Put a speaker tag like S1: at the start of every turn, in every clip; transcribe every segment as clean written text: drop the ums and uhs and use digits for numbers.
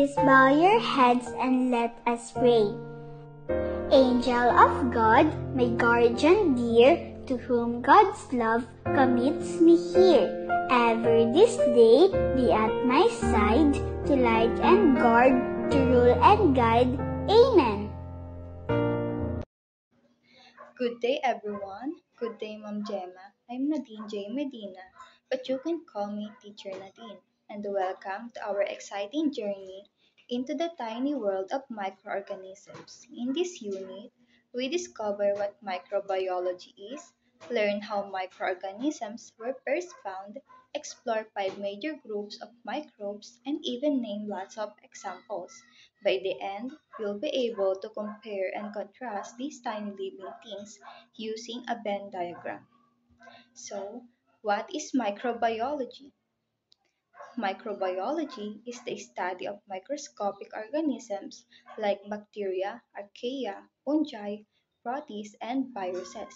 S1: Please bow your heads and let us pray. Angel of God, my guardian dear, to whom God's love commits me here. Ever this day be at my side, to light and guard, to rule and guide. Amen.
S2: Good day, everyone. Good day, Ma'am Gemma. I'm Nadine J. Medina, but you can call me Teacher Nadine, and welcome to our exciting journey into the tiny world of microorganisms. In this unit, we discover what microbiology is, learn how microorganisms were first found, explore five major groups of microbes, and even name lots of examples. By the end, you'll be able to compare and contrast these tiny living things using a Venn diagram. So, what is microbiology? Microbiology is the study of microscopic organisms like bacteria, archaea, fungi, protists, and viruses,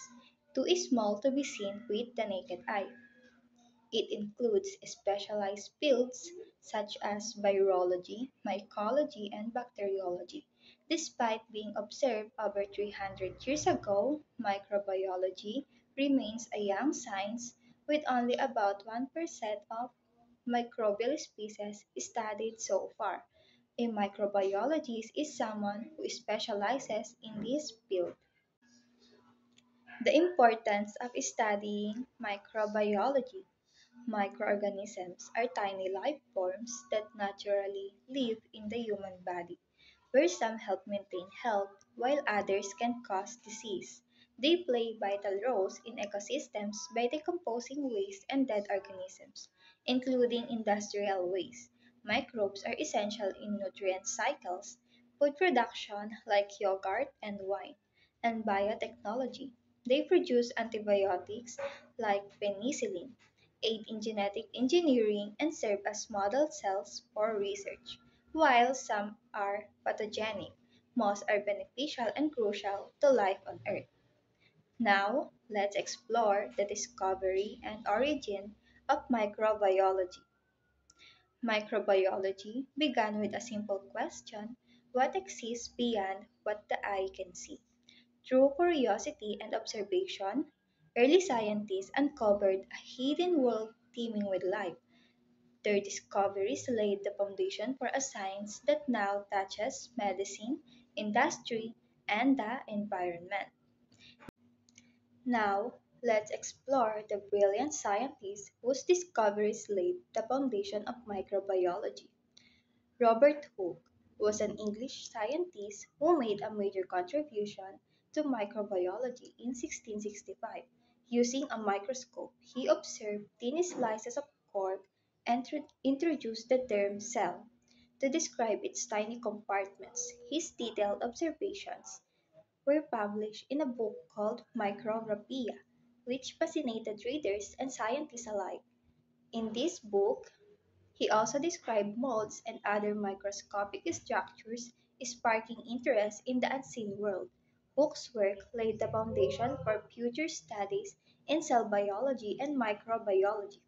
S2: too small to be seen with the naked eye. It includes specialized fields such as virology, mycology, and bacteriology. Despite being observed over 300 years ago, microbiology remains a young science with only about 1% of microbial species studied so far. A microbiologist is someone who specializes in this field. The importance of studying microbiology. Microorganisms are tiny life forms that naturally live in the human body, where some help maintain health while others can cause disease. They play vital roles in ecosystems by decomposing waste and dead organisms, including industrial waste. Microbes are essential in nutrient cycles, food production like yogurt and wine, and biotechnology. They produce antibiotics like penicillin, aid in genetic engineering, and serve as model cells for research. While some are pathogenic, most are beneficial and crucial to life on Earth. Now, let's explore the discovery and origin of microbiology. Microbiology began with a simple question: what exists beyond what the eye can see? Through curiosity and observation, early scientists uncovered a hidden world teeming with life. Their discoveries laid the foundation for a science that now touches medicine, industry, and the environment. Now, let's explore the brilliant scientists whose discoveries laid the foundation of microbiology. Robert Hooke was an English scientist who made a major contribution to microbiology in 1665. Using a microscope, he observed thin slices of cork and introduced the term cell to describe its tiny compartments. His detailed observations were published in a book called Micrographia, which fascinated readers and scientists alike. In this book, he also described molds and other microscopic structures, sparking interest in the unseen world. Hooke's work laid the foundation for future studies in cell biology and microbiology.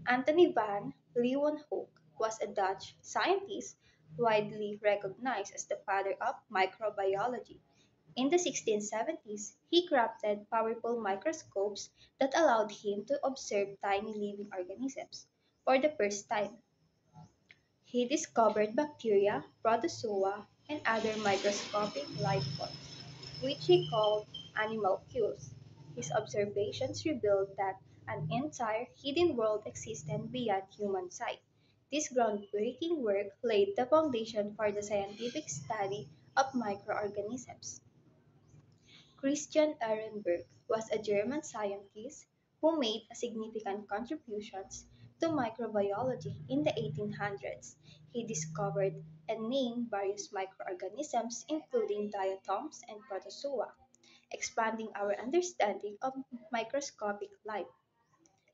S2: Antony van Leeuwenhoek was a Dutch scientist widely recognized as the father of microbiology. In the 1670s, he crafted powerful microscopes that allowed him to observe tiny living organisms. For the first time, he discovered bacteria, protozoa, and other microscopic life forms, which he called animalcules. His observations revealed that an entire hidden world existed beyond human sight. This groundbreaking work laid the foundation for the scientific study of microorganisms. Christian Ehrenberg was a German scientist who made a significant contributions to microbiology in the 1800s. He discovered and named various microorganisms including diatoms and protozoa, expanding our understanding of microscopic life.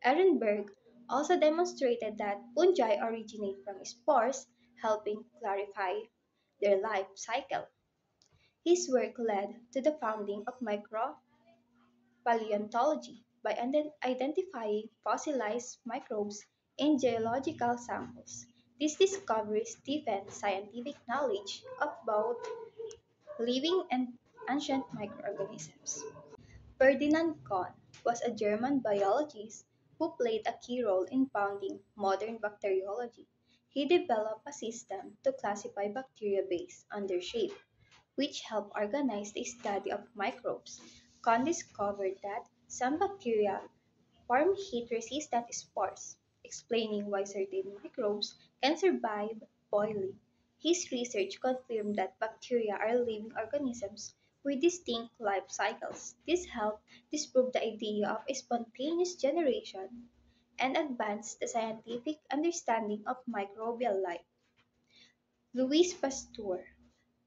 S2: Ehrenberg also demonstrated that fungi originate from spores, helping clarify their life cycle. His work led to the founding of micropaleontology by identifying fossilized microbes in geological samples. These discoveries deepened scientific knowledge of both living and ancient microorganisms. Ferdinand Kohn was a German biologist who played a key role in founding modern bacteriology. He developed a system to classify bacteria based on their shape, which helped organize the study of microbes. Kohn discovered that some bacteria form heat-resistant spores, explaining why certain microbes can survive boiling. His research confirmed that bacteria are living organisms with distinct life cycles. This helped disprove the idea of spontaneous generation and advanced the scientific understanding of microbial life. Louis Pasteur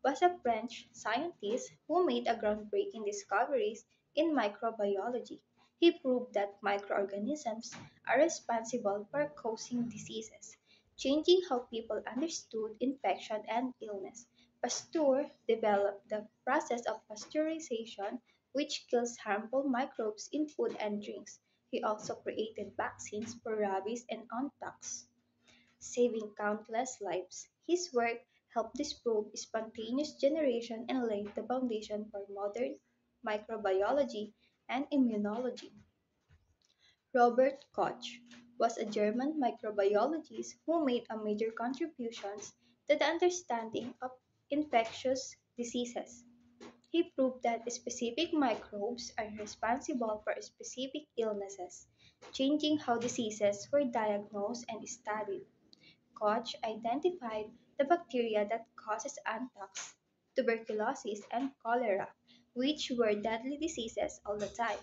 S2: was a French scientist who made a groundbreaking discoveries in microbiology. He proved that microorganisms are responsible for causing diseases, changing how people understood infection and illness. Pasteur developed the process of pasteurization, which kills harmful microbes in food and drinks. He also created vaccines for rabies and anthrax, saving countless lives. His work helped disprove spontaneous generation and laid the foundation for modern microbiology and immunology. Robert Koch was a German microbiologist who made a major contributions to the understanding of infectious diseases. He proved that specific microbes are responsible for specific illnesses, changing how diseases were diagnosed and studied. Koch identified the bacteria that causes anthrax, tuberculosis, and cholera, which were deadly diseases all the time.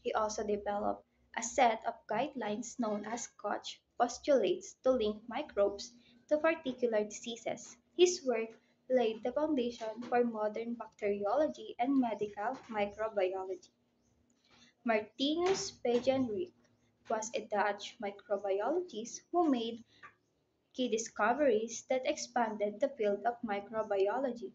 S2: He also developed a set of guidelines known as Koch postulates to link microbes to particular diseases. His work laid the foundation for modern bacteriology and medical microbiology. Martinus Beijerinck was a Dutch microbiologist who made key discoveries that expanded the field of microbiology.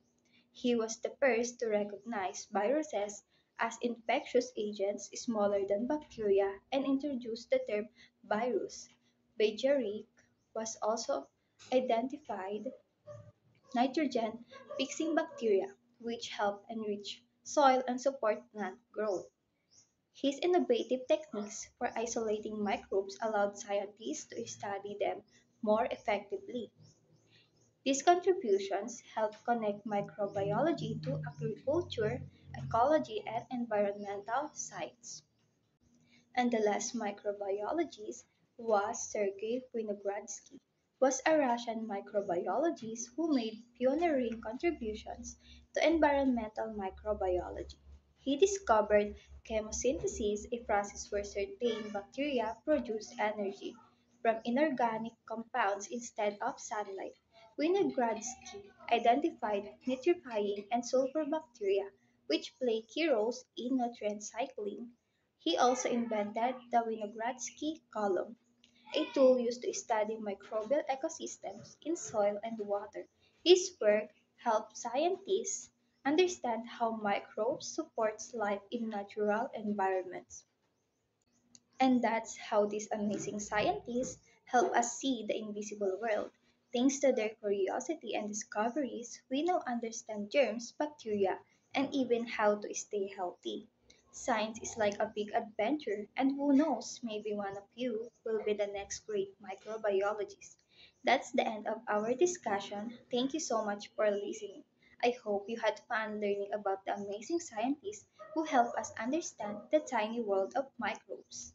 S2: He was the first to recognize viruses as infectious agents smaller than bacteria and introduced the term virus. Beijerinck was also identified nitrogen fixing bacteria, which help enrich soil and support plant growth. His innovative techniques for isolating microbes allowed scientists to study them more effectively. These contributions help connect microbiology to agriculture, ecology, and environmental science. And the last microbiologist was Sergei Winogradsky, was a Russian microbiologist who made pioneering contributions to environmental microbiology. He discovered chemosynthesis, a process where certain bacteria produce energy from inorganic compounds instead of sunlight. Winogradsky identified nitrifying and sulfur bacteria, which play key roles in nutrient cycling. He also invented the Winogradsky column, a tool used to study microbial ecosystems in soil and water. His work helped scientists understand how microbes support life in natural environments. And that's how these amazing scientists help us see the invisible world. Thanks to their curiosity and discoveries, we now understand germs, bacteria, and even how to stay healthy. Science is like a big adventure, and who knows, maybe one of you will be the next great microbiologist. That's the end of our discussion. Thank you so much for listening. I hope you had fun learning about the amazing scientists who help us understand the tiny world of microbes.